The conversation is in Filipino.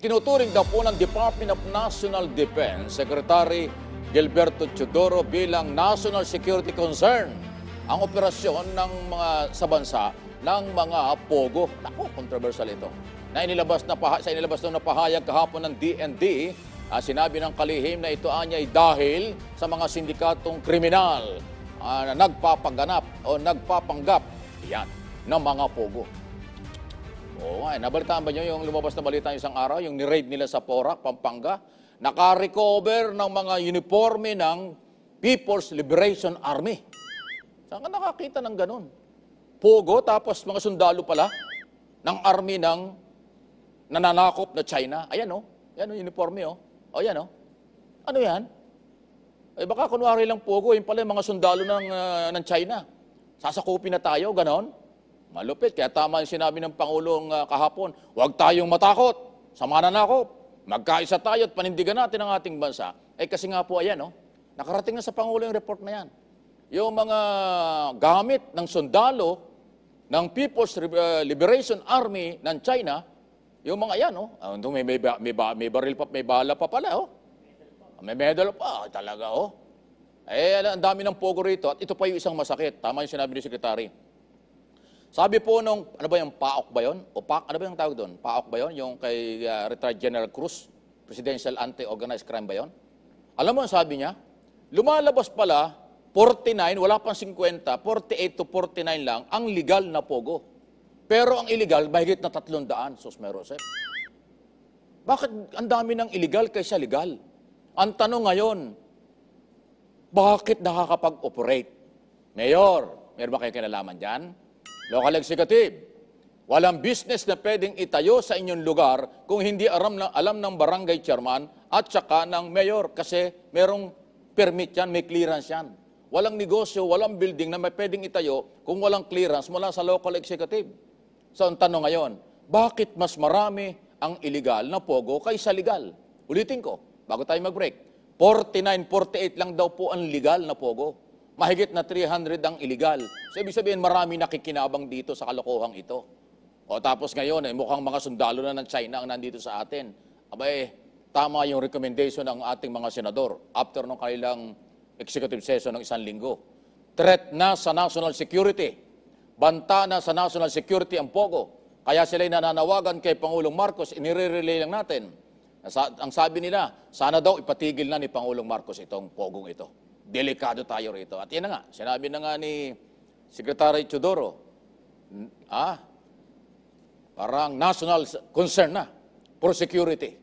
Tinuturing daw po ng Department of National Defense Secretary Gilberto Teodoro bilang national security concern ang operasyon ng mga sa bansa ng mga pogo. Naku, controversial ito. Sa inilabas na pahayag kahapon ng DND, sinabi ng kalihim na ito ay dahil sa mga sindikatong kriminal na nagpapaganap o nagpapanggap yan ng mga pogo. Oo nga, nabalitaan ba nyo yung lumabas na balita isang araw, yung ni-raid nila sa Porac, Pampanga, naka-recover ng mga uniforme ng People's Liberation Army. Saan ka nakakita ng ganun? Pogo, tapos mga sundalo pala ng army ng nananakop na China. Ayan o, yan o, uniforme o. O yan o. Ano yan? Eh baka kunwari lang pogo, yun pala yung mga sundalo ng China. Sasakupin na tayo, ganon. Malupit, kaya tama yung sinabi ng Pangulong kahapon, huwag tayong matakot sa mananakop. Magkaisa tayo at panindigan natin ang ating bansa. Eh kasi nga po, ayan, no? Nakarating na sa Pangulo yung report na yan. Yung mga gamit ng sundalo ng People's Liberation Army ng China, yung mga yan, no? May baril pa, may bala pa pala, oh. May medal pa, talaga, oh. Eh, ang dami ng pogo rito at ito pa yung isang masakit. Tama yung sinabi ni Secretary. Sabi po nung, ano ba yung PAOK ba yun? O PAC, ano ba yung tawag doon? PAOK ba yun? Yung kay retired General Cruz, Presidential Anti-Organized Crime ba yun? Alam mo ang sabi niya? Lumalabas pala, 49, wala pang 50, 48 to 49 lang, ang legal na pogo. Pero ang illegal, mahigit na 300, Sus Merosep. Bakit ang dami ng illegal kaysa legal? Ang tanong ngayon, bakit nakakapag-operate? Mayor, meron ba kayo kinalaman dyan? Local executive, walang business na pwedeng itayo sa inyong lugar kung hindi alam ng barangay chairman at saka ng mayor kasi merong permit yan, may clearance yan. Walang negosyo, walang building na may pwedeng itayo kung walang clearance mula sa local executive. So ang tanong ngayon, bakit mas marami ang illegal na pogo kaysa legal? Ulitin ko, bago tayo mag-break, 49, 48 lang daw po ang legal na pogo. Mahigit na 300 ang illegal. So, ibig sabihin, marami nakikinabang dito sa kalokohang ito. O tapos ngayon, mukhang mga sundalo na ng China ang nandito sa atin. Abay, tama yung recommendation ng ating mga senador after ng kanilang executive session ng 1 linggo. Threat na sa national security. Banta na sa national security ang pogo. Kaya sila'y nananawagan kay Pangulong Marcos, inire-relay lang natin. Ang sabi nila, sana daw ipatigil na ni Pangulong Marcos itong pogong ito. Delikado tayo rito. At yan na nga, sinabi na nga ni Secretary Teodoro, parang national concern na for security.